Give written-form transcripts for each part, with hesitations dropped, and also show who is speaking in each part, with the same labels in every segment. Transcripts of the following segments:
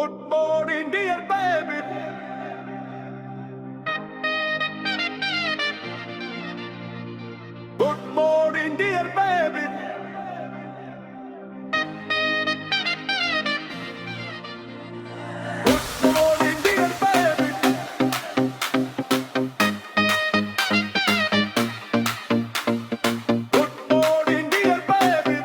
Speaker 1: Good morning, dear baby. Good morning, dear baby. Good morning, dear baby. Good morning, dear baby.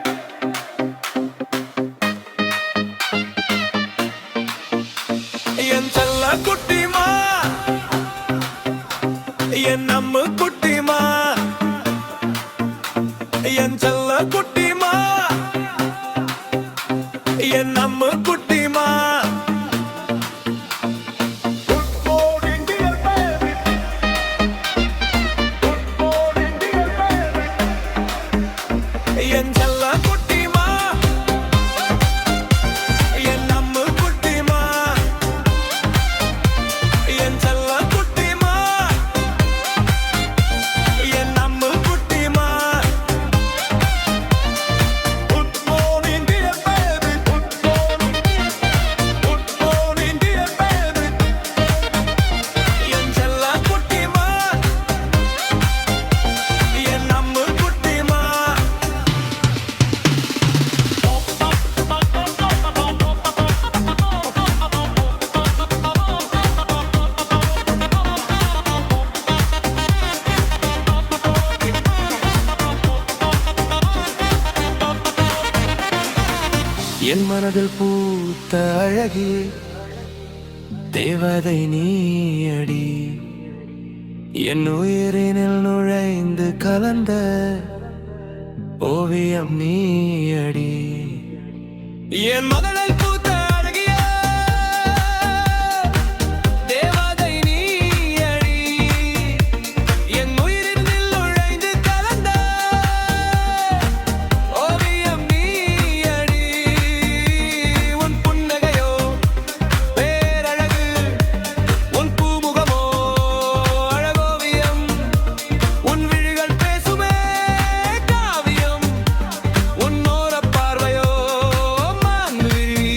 Speaker 2: என் செல்ல குட்டிமா, என் அம்மு குட்டிமா, என் செல்ல குட்டிமா, என் அம்மு குட்டிமா.
Speaker 1: Good morning, dear baby. Good morning, dear baby.
Speaker 2: என் செல்ல குட்டிமா, என் அம்மு குட்டிமா, என் செல்ல குட்டிமா, என் அம்மு குட்டிமா.
Speaker 1: Good morning, dear baby. Good morning. Good morning, dear baby.
Speaker 2: என் செல்ல குட்டிமா, என் அம்மு குட்டிமா. என் மனதில் பூத்த அழகி தேவதை நீயடி, என் உயிரினில் நுழைந்து கலந்த ஓவியம் நீயடி. என் மனதில் பூத்த அழகிய தேவதை நீயடி, என் உயிரினில் நுழைந்து கலந்த ஓவியம் நீயடி. உன் புன்னகையோ பேரழகு, உன் பூமுகமோ அழகோவியம், உன் விழிகள் பேசுமே காவியம், உன் ஓரப் பார்வையோ மான்விழி,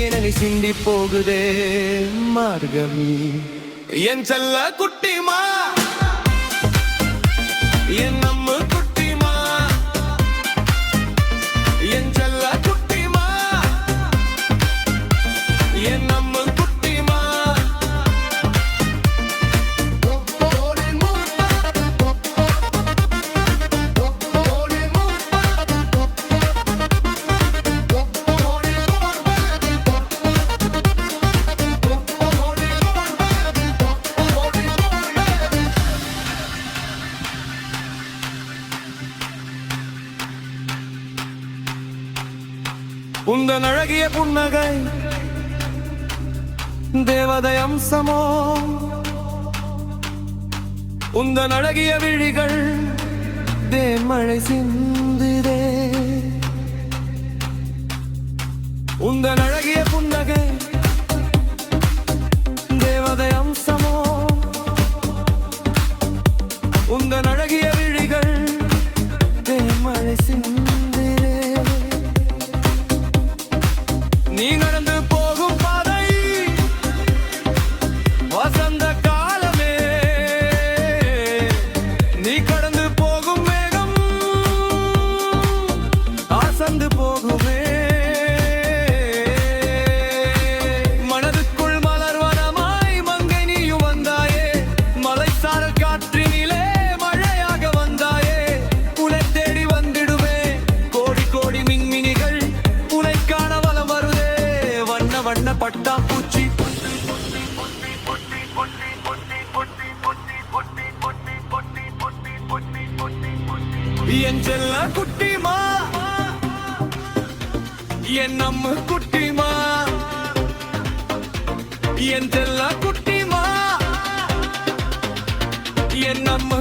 Speaker 2: என்னை சிந்தி போகுதே மார்கவி. என் செல்ல குட்டிமா, என் அம்மு குட்டிமா, என் செல்ல குட்டிமா, என் அம்மு குட்டிமா. உந்தன் அழகிய புன்னகை தேவதை அம்சமோ, உந்தன் அழகிய விழிகள் தேன்மழை சிந்துதே. உந்தன் அழகிய புன்னகை தேவதை அம்சமோ, உந்தன் அழகிய விழிகள் தேன்மழை சிந்துதே. நீ நடந்து போகும் பாதை வசந்த காலமே, நீ கடந்து போகும் மேகம் அசந்து போகுமே. மனதுக்குள் மலர்வனமாய் மங்கை நீயும் வந்தாயே, மலைசாரல் காற்றினிலே மழையாக வந்தாயே. உன்னை தேடி வந்திடுமே கோடி கோடி மின்மினிகள், உன்னை காண வலம் வருதே வண்ண வண்ண பட்டாம்பூச்சி. என் செல்ல குட்டிமா, என் அம்மு குட்டிமா, என் செல்ல குட்டிமா, என் அம்மு